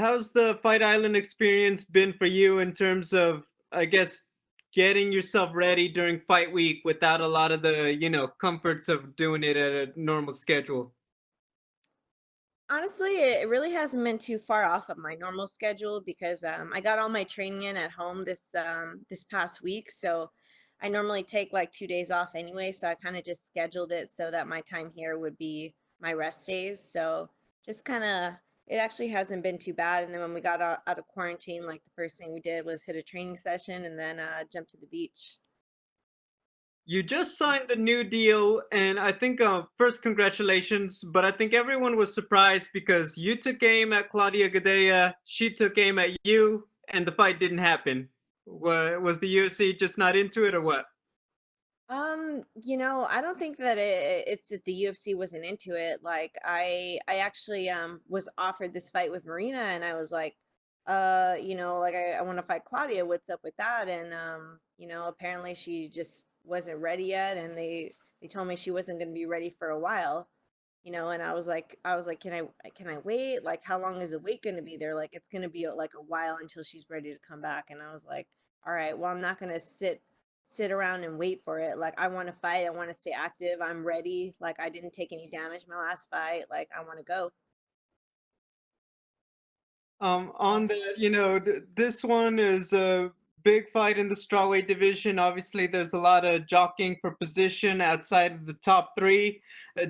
How's the Fight Island experience been for you in terms of, I guess, getting yourself ready during fight week without a lot of the, comforts of doing it at a normal schedule? Honestly, it really hasn't been too far off of my normal schedule because I got all my training in at home this past week. So I normally take like 2 days off anyway. So I kind of just scheduled it so that my time here would be my rest days. So just kind of it actually hasn't been too bad. And then when we got out of quarantine, like the first thing we did was hit a training session and then jump to the beach. You just signed the new deal, and I think first congratulations. But I think everyone was surprised because you took aim at Claudia Gadelha, she took aim at you, and the fight didn't happen. Was the UFC just not into it, or what? I don't think that it's that the UFC wasn't into it. Like I actually was offered this fight with Marina and I was like, like I want to fight Claudia. What's up with that? And apparently she just wasn't ready yet and they told me she wasn't gonna be ready for a while. And I was like, can I wait? Like how long is the wait gonna be? They're like, it's gonna be like a while until she's ready to come back. And I was like, all right, well, I'm not gonna sit around and wait for it. Like I want to fight. I want to stay active. I'm ready. Like I didn't take any damage my last fight. Like I want to go. On that, this one is a big fight in the strawweight division. Obviously, there's a lot of jockeying for position outside of the top three.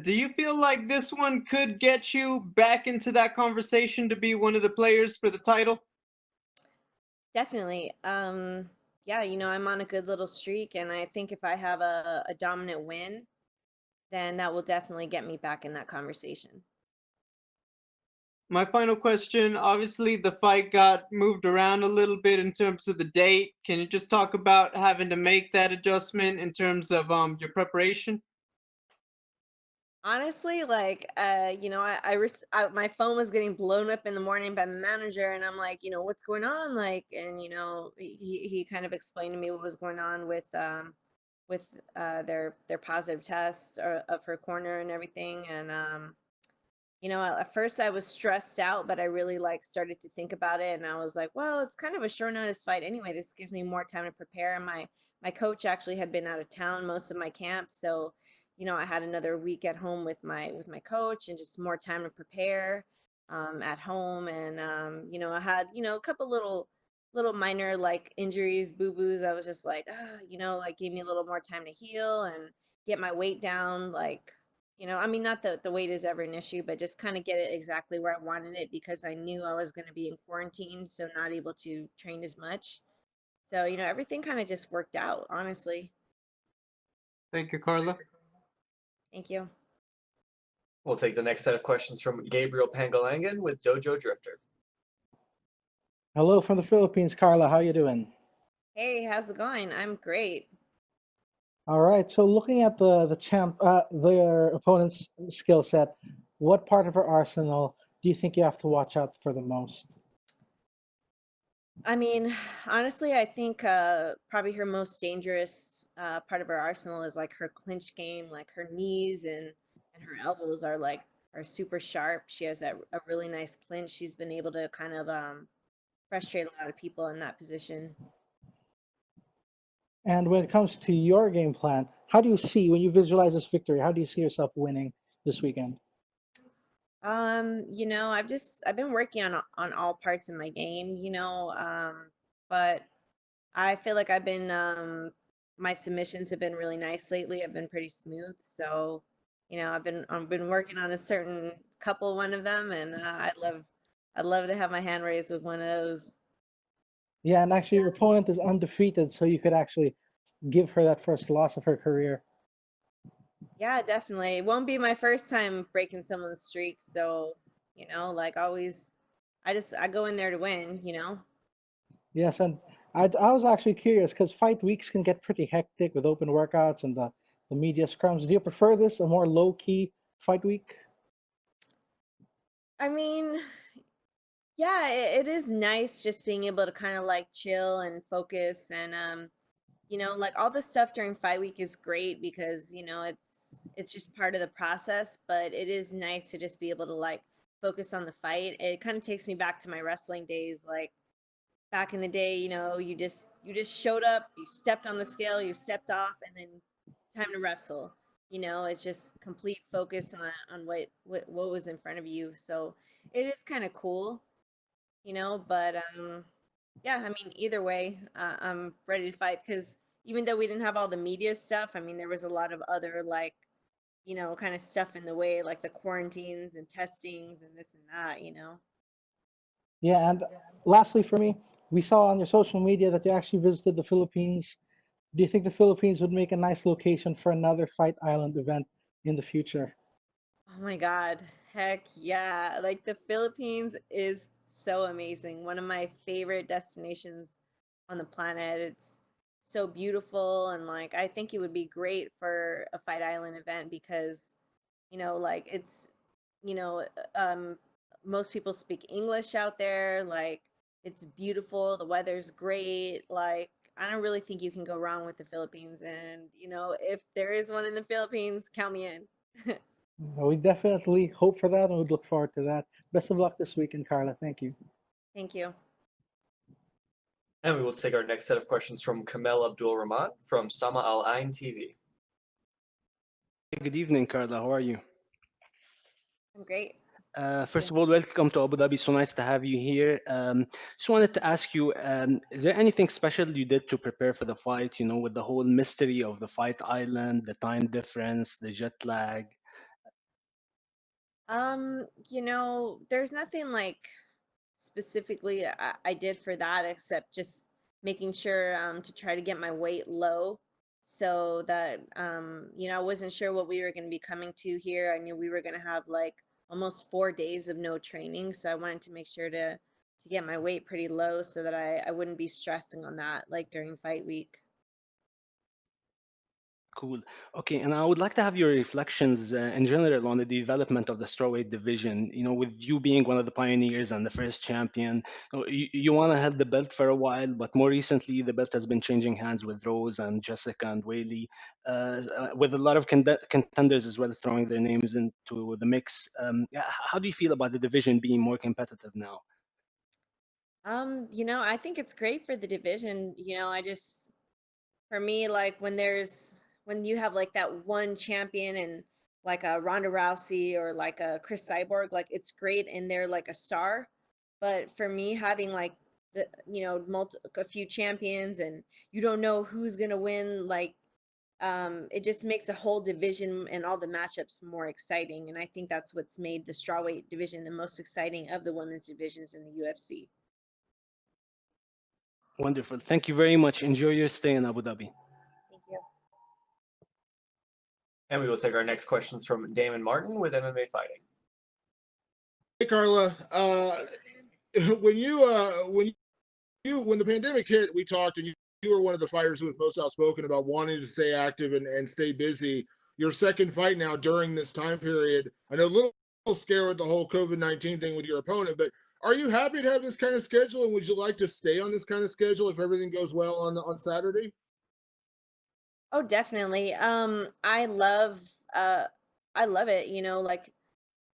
Do you feel like this one could get you back into that conversation to be one of the players for the title? Definitely. Yeah, I'm on a good little streak and I think if I have a dominant win, then that will definitely get me back in that conversation. My final question, obviously the fight got moved around a little bit in terms of the date. Can you just talk about having to make that adjustment in terms of your preparation? Honestly, like, my phone was getting blown up in the morning by the manager, and I'm like, what's going on? Like, and he kind of explained to me what was going on with their positive tests of her corner and everything, and at first I was stressed out, but I really like started to think about it, and I was like, well, it's kind of a short notice fight anyway. This gives me more time to prepare. And my coach actually had been out of town most of my camp, so I had another week at home with my coach and just more time to prepare at home. And I had a couple little minor like injuries, boo boos. I was just like, like gave me a little more time to heal and get my weight down, like I mean, not that the weight is ever an issue, but just kind of get it exactly where I wanted it because I knew I was going to be in quarantine, so not able to train as much. So, everything kind of just worked out, honestly. Thank you, Carla. Thank you. We'll take the next set of questions from Gabriel Pangalangan with Dojo Drifter. Hello from the Philippines, Carla. How you doing? Hey, how's it going? I'm great. All right. So looking at their opponent's skill set, what part of her arsenal do you think you have to watch out for the most? I mean, honestly, I think probably her most dangerous part of her arsenal is like her clinch game, like her knees and her elbows are super sharp. She has a really nice clinch. She's been able to kind of frustrate a lot of people in that position. And when it comes to your game plan, how do you see when you visualize this victory? How do you see yourself winning this weekend? I've been working on all parts of my game, but I feel like my submissions have been really nice lately. I've been pretty smooth, so I've been working on a certain couple one of them, and I'd love to have my hand raised with one of those. Yeah, and actually your opponent is undefeated, so you could actually give her that first loss of her career. Yeah, definitely. It won't be my first time breaking someone's streak, so like always, I go in there to win. Yes, and I was actually curious because fight weeks can get pretty hectic with open workouts and the media scrums. Do you prefer this, a more low-key fight week? I mean, yeah, it is nice just being able to kind of like chill and focus and like all the stuff during fight week is great because it's just part of the process, but it is nice to just be able to like focus on the fight. It kind of takes me back to my wrestling days, like back in the day, you just showed up, you stepped on the scale, you stepped off, and then time to wrestle. It's just complete focus on what was in front of you. So it is kind of cool, but yeah, I mean, either way, I'm ready to fight because even though we didn't have all the media stuff, I mean, there was a lot of other like, kind of stuff in the way, like the quarantines and testings and this and that. Yeah, and lastly for me, we saw on your social media that you actually visited the Philippines. Do you think the Philippines would make a nice location for another Fight Island event in the future? Oh my God. Heck yeah. Like the Philippines is so amazing. One of my favorite destinations on the planet. It's so beautiful and like I think it would be great for a Fight Island event because, like you know, um most people speak English out there. Like it's beautiful, the weather's great. Like I don't really think you can go wrong with the Philippines and, if there is one in the Philippines, count me in. We definitely hope for that and would look forward to that. Best of luck this weekend, Carla. Thank you. Thank you. And we will take our next set of questions from Kamel Abdul Rahman from Sama Al Ain TV. Good evening, Carla. How are you? I'm great. First of all, welcome to Abu Dhabi. So nice to have you here. Just wanted to ask you, is there anything special you did to prepare for the fight? With the whole mystery of the fight island, the time difference, the jet lag. There's nothing like specifically I did for that except just making sure to try to get my weight low so that I wasn't sure what we were going to be coming to here. I knew we were going to have like almost 4 days of no training, so I wanted to make sure to get my weight pretty low so that I wouldn't be stressing on that like during fight week. Cool. Okay, and I would like to have your reflections in general on the development of the strawweight division. With you being one of the pioneers and the first champion, you want to have the belt for a while, but more recently the belt has been changing hands with Rose and Jessica and Whaley, with a lot of contenders as well throwing their names into the mix. How do you feel about the division being more competitive now? I think it's great for the division. For me, like when you have like that one champion and like a Ronda Rousey or like a Chris Cyborg, like it's great and they're like a star. But for me, having like a few champions and you don't know who's gonna win, like it just makes a whole division and all the matchups more exciting. And I think that's what's made the strawweight division the most exciting of the women's divisions in the UFC. Wonderful. Thank you very much. Enjoy your stay in Abu Dhabi. Thank you. And we will take our next questions from Damon Martin with MMA Fighting. Hey Carla, when the pandemic hit, we talked, and you were one of the fighters who was most outspoken about wanting to stay active and stay busy. Your second fight now during this time period, I know a little scared with the whole COVID-19 thing with your opponent, but are you happy to have this kind of schedule, and would you like to stay on this kind of schedule if everything goes well on Saturday? Oh, definitely. I love it, like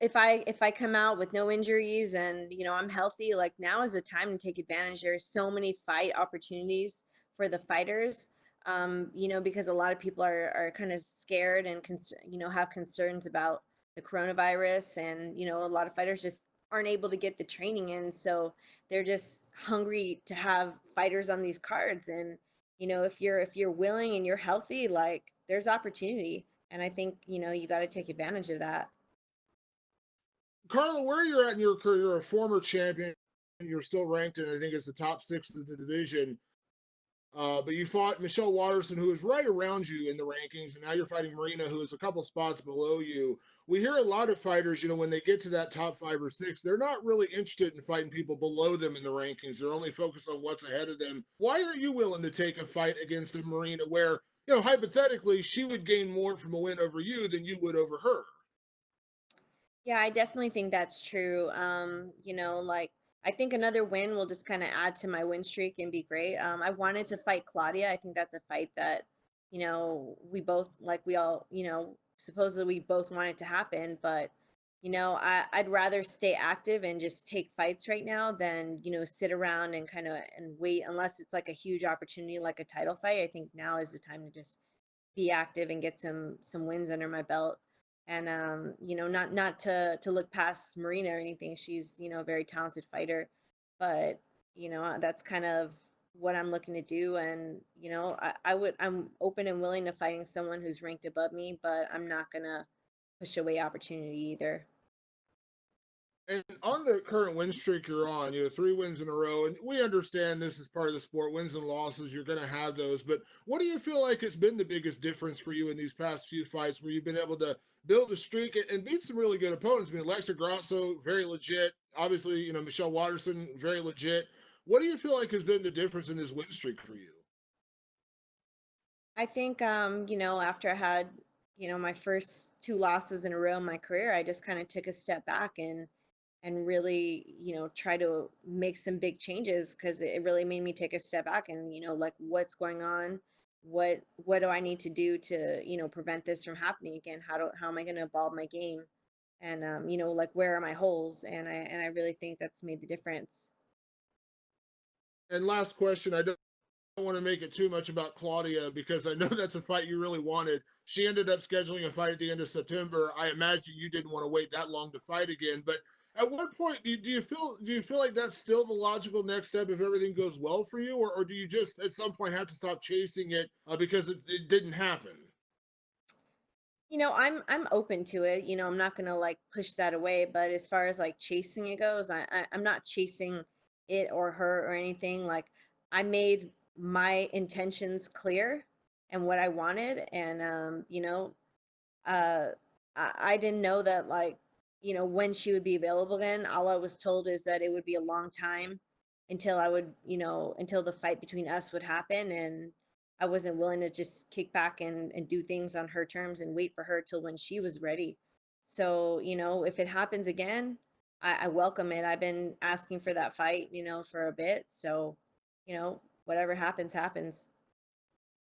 if I come out with no injuries and I'm healthy, like now is the time to take advantage. There's so many fight opportunities for the fighters. Because a lot of people are kind of scared and have concerns about the coronavirus, and a lot of fighters just aren't able to get the training in, so they're just hungry to have fighters on these cards. And if you're willing and you're healthy, like there's opportunity, and I think you got to take advantage of that. Carla, where you're at in your career, you're a former champion. You're still ranked in, I think it's the top 6 of the division. But you fought Michelle Watterson, who is right around you in the rankings, and now you're fighting Marina, who is a couple spots below you. We hear a lot of fighters, when they get to that top 5 or 6, they're not really interested in fighting people below them in the rankings. They're only focused on what's ahead of them. Why are you willing to take a fight against a Marina where, hypothetically, she would gain more from a win over you than you would over her? Yeah, I definitely think that's true. Like I think another win will just kind of add to my win streak and be great. I wanted to fight Claudia. I think that's a fight that, we both like we all, supposedly we both want it to happen, but you know, I'd rather stay active and just take fights right now than, you know, sit around and kind of and wait unless it's like a huge opportunity like a title fight. I think now is the time to just be active and get some wins under my belt. And you know, not to look past Marina or anything. She's, you know, a very talented fighter, but you know, that's kind of what I'm looking to do. And you know, I'm open and willing to fighting someone who's ranked above me, but I'm not gonna push away opportunity either. And on the current win streak you're on, 3 wins in a row, and we understand this is part of the sport. Wins and losses, you're going to have those. But what do you feel like has been the biggest difference for you in these past few fights, where you've been able to build a streak and beat some really good opponents? I mean, Alexa Grasso, very legit. Obviously, Michelle Watterson, very legit. What do you feel like has been the difference in this win streak for you? I think you know, after I had, you know, my first 2 losses in a row in my career, I just kind of took a step back and really, you know, try to make some big changes because it really made me take a step back and, you know, like what's going on, what do I need to do to, you know, prevent this from happening again? How am I going to evolve my game? And you know, like where are my holes? And I really think that's made the difference. And last question, I don't want to make it too much about Claudia because I know that's a fight you really wanted. She ended up scheduling a fight at the end of September. I imagine you didn't want to wait that long to fight again. But at what point do you feel like that's still the logical next step if everything goes well for you, or do you just at some point have to stop chasing it because it didn't happen? You know, I'm open to it. You know, I'm not gonna like push that away. But as far as like chasing it goes, I'm not chasing it or her or anything. Like I made my intentions clear and what I wanted, and you know, uh, I didn't know that like, you know, when she would be available again. All I was told is that it would be a long time until I would, you know, until the fight between us would happen, and I wasn't willing to just kick back and do things on her terms and wait for her till when she was ready. So, you know, if it happens again, I welcome it. I've been asking for that fight, you know, for a bit. So, you know, whatever happens, happens.